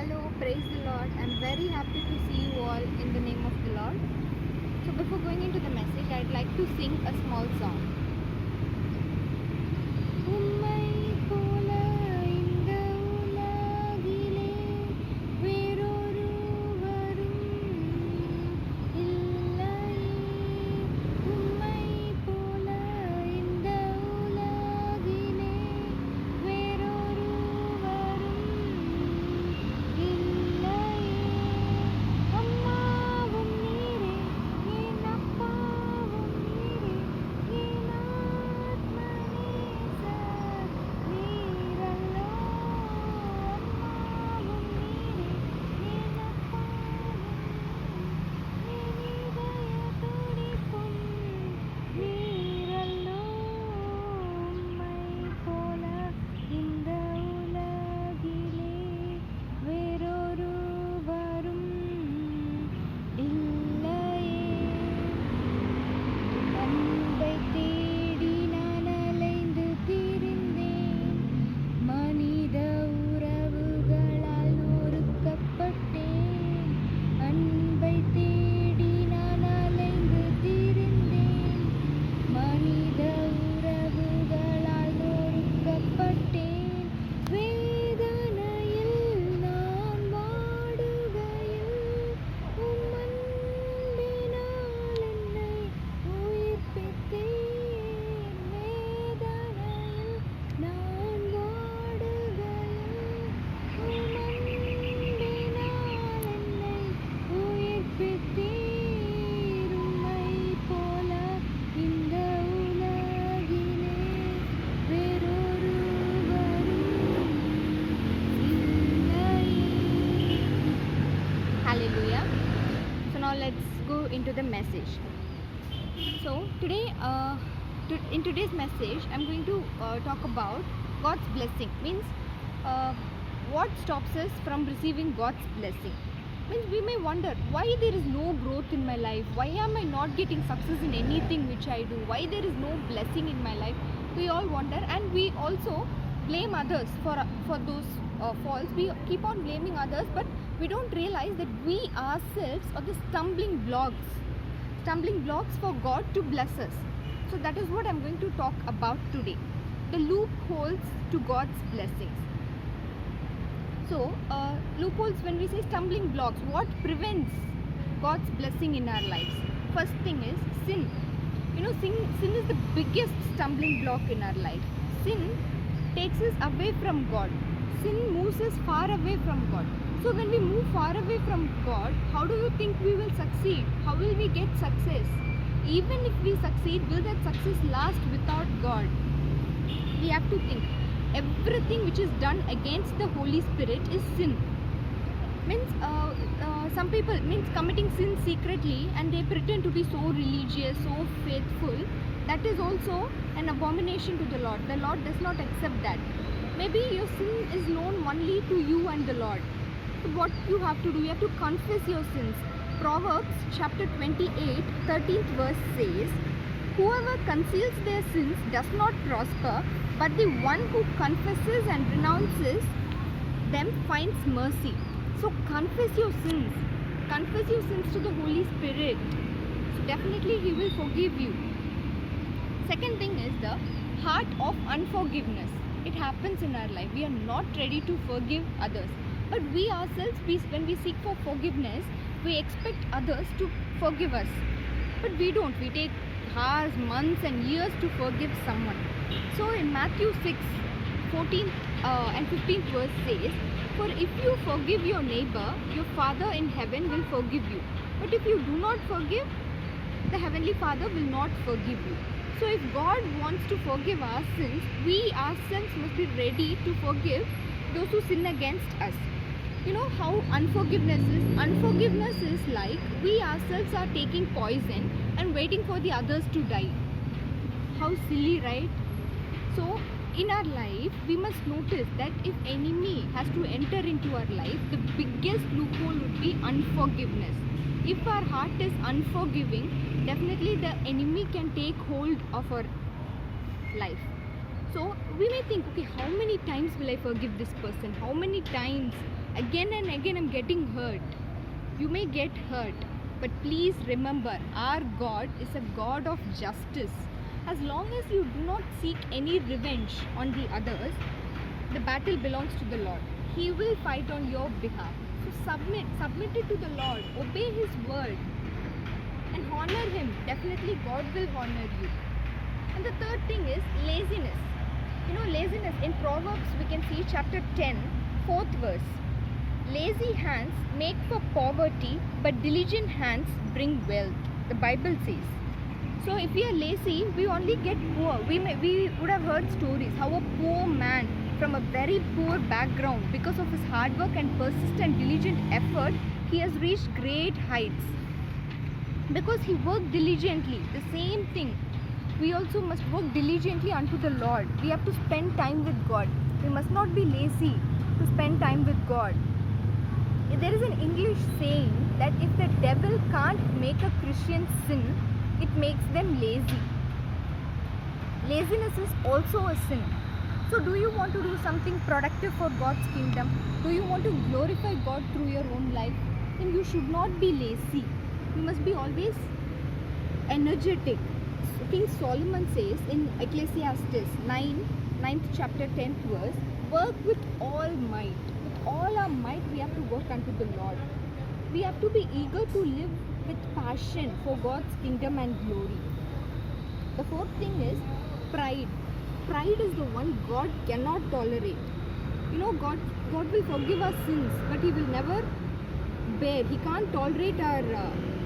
Hello, praise the Lord. I'm very happy to see you all in the name of the Lord. So, before going into the message, I'd like to sing a small song. உம்மை போல இந்த உலகிலே வேறொருவரும் இல்லையே. உம்மை போல இந்த உலகிலே வேறொருவரும் இல்லையே. அம்மாவும் நீரே, என் அப்பாவும் நீரே, என் ஆத்மநேசர் நீரல்லோ. அம்மாவும் நீரே, என் அப்பாவும் என் இதய துடிப்பும் நீரல்லோ. உம்மை போல இந்த உலகிலே வேறொருவரும் இல்லையே. அன்பை தேடி நான் அலைந்து திரிந்தேன், மனித உறவுகளால் நொறுக்கப்பட்டேன். அன்பை தேடி நான் அலைந்து திரிந்தேன், மனித உறவுகளால் நொறுக்கப்பட்டேன். வேதனையில் நான் வாடுகையில் உம் அன்பினால் என்னை உயிர்ப்பித்தீர். வேதனையில் நான் வாடுகையில் உம் அன்பினால் என்னை உயிர்ப்பித்தீர். உம்மை போல இந்த உலகிலே வேறொருவரும் இல்லையே. Hallelujah. So now let's go into the message. So today, in today's message, I'm going to talk about God's blessing. Means what stops us from receiving God's blessing. Means we may wonder why there is no growth in my life. Why am I not getting success in anything which I do? Why there is no blessing in my life? We all wonder, and we also blame others for those faults. We keep on blaming others, but we don't realize that we ourselves are the stumbling blocks for God to bless us. So that is what I'm going to talk about today. The loopholes to God's blessings. So loopholes, when we say stumbling blocks, what prevents God's blessing in our lives? First thing is sin. You know, sin is the biggest stumbling block in our life. Sin takes us away from God. Sin moves us far away from God. So when we move far away from God, how do you think we will succeed? How will we get success? Even if we succeed, will that success last without God? We have to think. Everything which is done against the Holy Spirit is sin. Means some people means committing sin secretly and they pretend to be so religious, so faithful. That is also an abomination to the Lord. The Lord does not accept that. Maybe your sin is known only to you and the Lord. So what you have to do, you have to confess your sins. Proverbs chapter 28, 13th verse says, "Whoever conceals their sins does not prosper, but the one who confesses and renounces them finds mercy." So confess your sins. Confess your sins to the Holy Spirit. So definitely He will forgive you. Second thing is the heart of unforgiveness. It happens in our life. We are not ready to forgive others. But we ourselves, when we seek for forgiveness, we expect others to forgive us. But we don't. We take hours, months and years to forgive someone. So in Matthew 6, 14th and 15th verse says, "For if you forgive your neighbor, your Father in heaven will forgive you. But if you do not forgive, the Heavenly Father will not forgive you." So if God wants to forgive our sins, we ourselves must be ready to forgive those who sin against us. You know how unforgiveness is? Unforgiveness is like we ourselves are taking poison and waiting for the others to die. How silly, right? So in our life, we must notice that if enemy has to enter into our life, the biggest loophole would be unforgiveness. If our heart is unforgiving, definitely the enemy can take hold of our life. So we may think, okay, how many times will I forgive this person? How many times Again and again I'm getting hurt. You may get hurt, but please remember, our God is a God of justice. As long as you do not seek any revenge on the others, the battle belongs to the Lord. He will fight on your behalf. So submit it to the Lord, obey His word, and honor Him. Definitely God will honor you. And the third thing is laziness. Laziness. In Proverbs we can see chapter 10, 4th verse. Lazy hands make for poverty, but diligent hands bring wealth. The Bible says. So if we are lazy, we only get poor. We would have heard stories how a poor man from a very poor background, because of his hard work and persistent diligent effort, he has reached great heights. Because he worked diligently. The same thing. We also must work diligently unto the Lord. We have to spend time with God. We must not be lazy to spend time with God. There is an English saying that if the devil can't make a Christian sin, it makes them lazy. Laziness is also a sin. So do you want to do something productive for God's kingdom? Do you want to glorify God through your own life? Then you should not be lazy. You must be always energetic. King Solomon says in Ecclesiastes 9th chapter 10th verse, work with all might. With all our might we have to work unto the Lord. We have to be eager to live with passion for God's kingdom and glory. The fourth thing is pride. Pride is the one God cannot tolerate. God will forgive our sins, but He will never bear. He can't tolerate our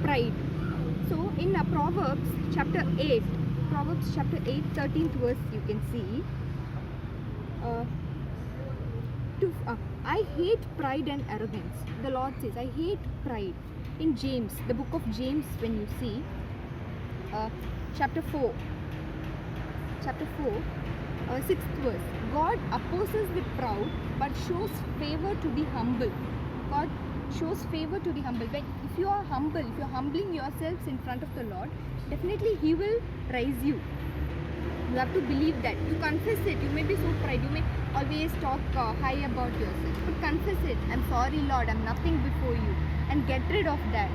pride. So in Proverbs chapter 8, 13th verse, you can see, I hate pride and arrogance. The Lord says, I hate pride. In James, the book of James, when you see, chapter 4, 6th verse, God opposes the proud but shows favor to the humble. God shows favor to the humble. If you are humble, if you are humbling yourselves in front of the Lord, definitely He will raise you. You have to believe that. You confess it. You may be so proud. You may always talk high about yourself. But confess it. I'm sorry, Lord. I'm nothing before you. And get rid of that.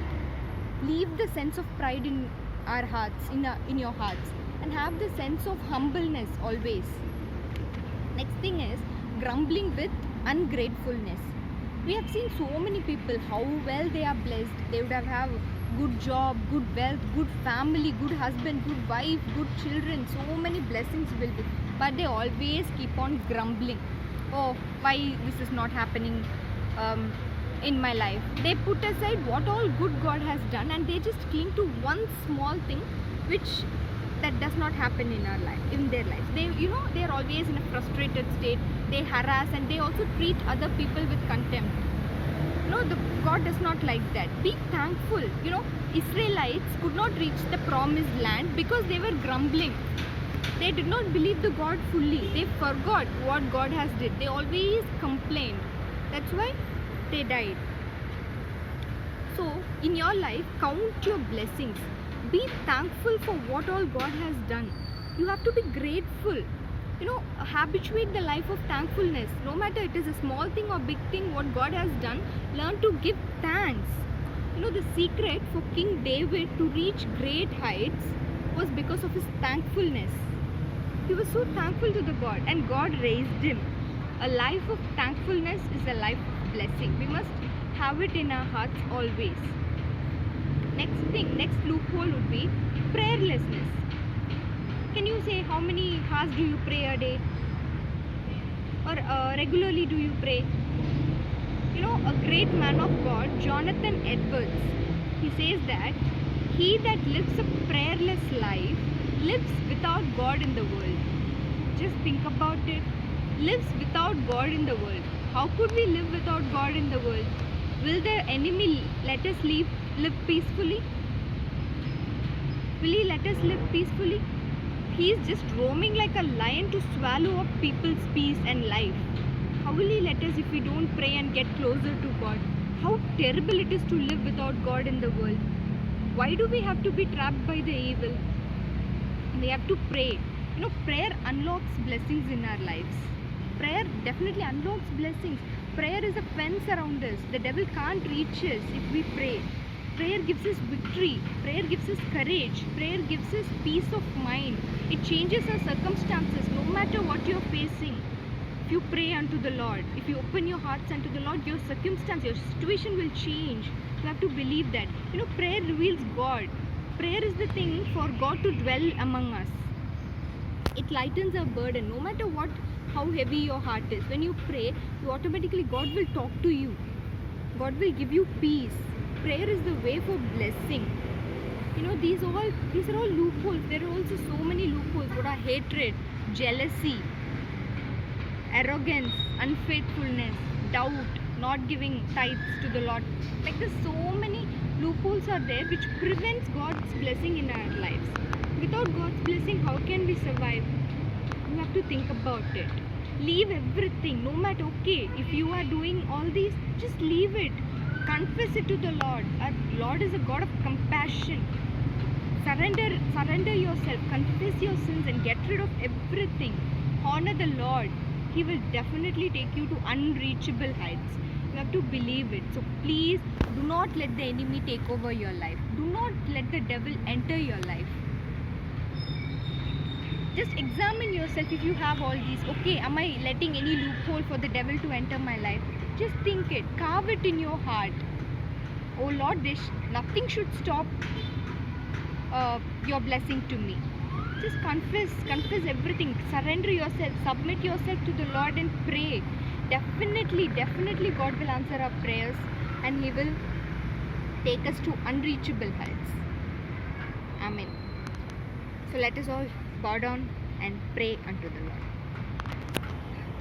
Leave the sense of pride in our hearts, in your hearts. And have the sense of humbleness always. Next thing is grumbling with ungratefulness. We have seen so many people, how well they are blessed. They would have good job, good wealth, good family, good husband, good wife, good children. So many blessings will be. But they always keep on grumbling. Oh, why this is not happening in my life. They put aside what all good God has done and they just cling to one small thing that does not happen in their life. They are always in a frustrated state. They harass and they also treat other people with contempt. God does not like that. Be thankful. Israelites could not reach the promised land because they were grumbling. They did not believe the God fully. They forgot what God has did. They always complained. That's why they died. So in your life, count your blessings. Be thankful for what all God has done. You have to be grateful. Habituate the life of thankfulness. No matter it is a small thing or big thing, what God has done, learn to give thanks. The secret for King David to reach great heights was because of his thankfulness. He was so thankful to the God and God raised him. A life of thankfulness is a life of blessing. We must have it in our hearts always. Next loophole would be prayerlessness. Can you say how many hours do you pray a day? Or regularly do you pray? A great man of God, Jonathan Edwards, he says that he that lives a prayerless life lives without God in the world. Just think about it. Lives without God in the world. How could we live without God in the world? Will the enemy let us live peacefully? Will he let us live peacefully? He is just roaming like a lion to swallow up people's peace and life. How will He let us if we don't pray and get closer to God? How terrible it is to live without God in the world. Why do we have to be trapped by the evil? We have to pray. Prayer unlocks blessings in our lives. Prayer definitely unlocks blessings. Prayer is a fence around us. The devil can't reach us if we pray. Prayer gives us victory. Prayer gives us courage. Prayer gives us peace of mind. It changes our circumstances no matter what you're facing. If you pray unto the Lord, if you open your hearts unto the Lord, your circumstance, your situation will change. You have to believe that. Prayer reveals God. Prayer is the thing for God to dwell among us. It lightens our burden no matter how heavy your heart is. When you pray, automatically God will talk to you. God will give you peace. Prayer is the way for blessing. These are all loopholes. There are also so many loopholes. What are hatred, jealousy, arrogance, unfaithfulness, doubt, not giving tithes to the Lord. Like there's so many loopholes are there which prevents God's blessing in our lives. Without God's blessing, how can we survive? You have to think about it. Leave everything, no matter, if you are doing all these, just leave it. Confess it to the Lord. Our Lord is a God of compassion. Surrender yourself, confess your sins and get rid of everything. Honor the Lord. He will definitely take you to unreachable heights. You have to believe it. So please do not let the enemy take over your life. Do not let the devil enter your life. Just examine yourself if you have all these. Am I letting any loophole for the devil to enter my life? Just think it. Carve it in your heart. Oh Lord, nothing should stop your blessing to me. Just confess everything. Surrender yourself. Submit yourself to the Lord and pray. Definitely God will answer our prayers and He will take us to unreachable heights. Amen. So let us all bow down and pray unto the Lord.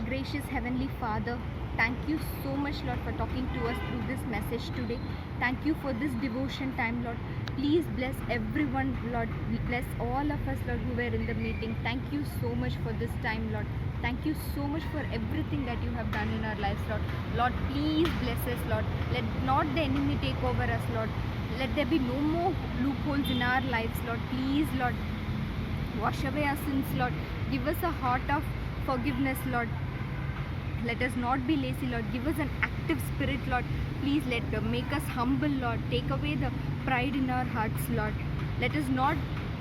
Gracious Heavenly Father, thank you so much, Lord, for talking to us through this message today. Thank you for this devotion time, Lord. Please bless everyone, Lord. Bless all of us, Lord, who were in the meeting. Thank you so much for this time, Lord. Thank you so much for everything that you have done in our lives, Lord. Lord, please bless us, Lord. Let not the enemy take over us, Lord. Let there be no more loopholes in our lives, Lord. Please, Lord, wash away our sins, Lord. Give us a heart of forgiveness, Lord. Let us not be lazy, Lord. Give us an active spirit, Lord. Please make us humble, Lord. Take away the pride in our hearts, Lord. Let us not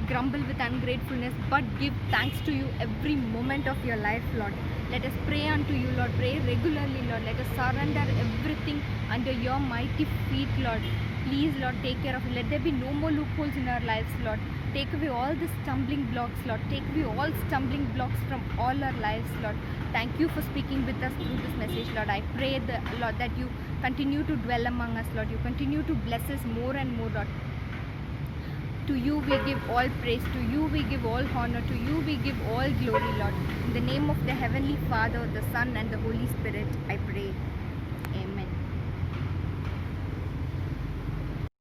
grumble with ungratefulness, but give thanks to you every moment of your life, Lord. Let us pray unto you, Lord. Pray regularly, Lord. Let us surrender everything under your mighty feet, Lord. Please, Lord, take care of it. Let there be no more loopholes in our lives, Lord. Take away all the stumbling blocks, Lord. Take away all stumbling blocks from all our lives, Lord. Thank you for speaking with us through this message, Lord. I pray, Lord, that you continue to dwell among us, Lord. You continue to bless us more and more, Lord. To you we give all praise. To you we give all honor. To you we give all glory, Lord. In the name of the Heavenly Father, the Son, and the Holy Spirit.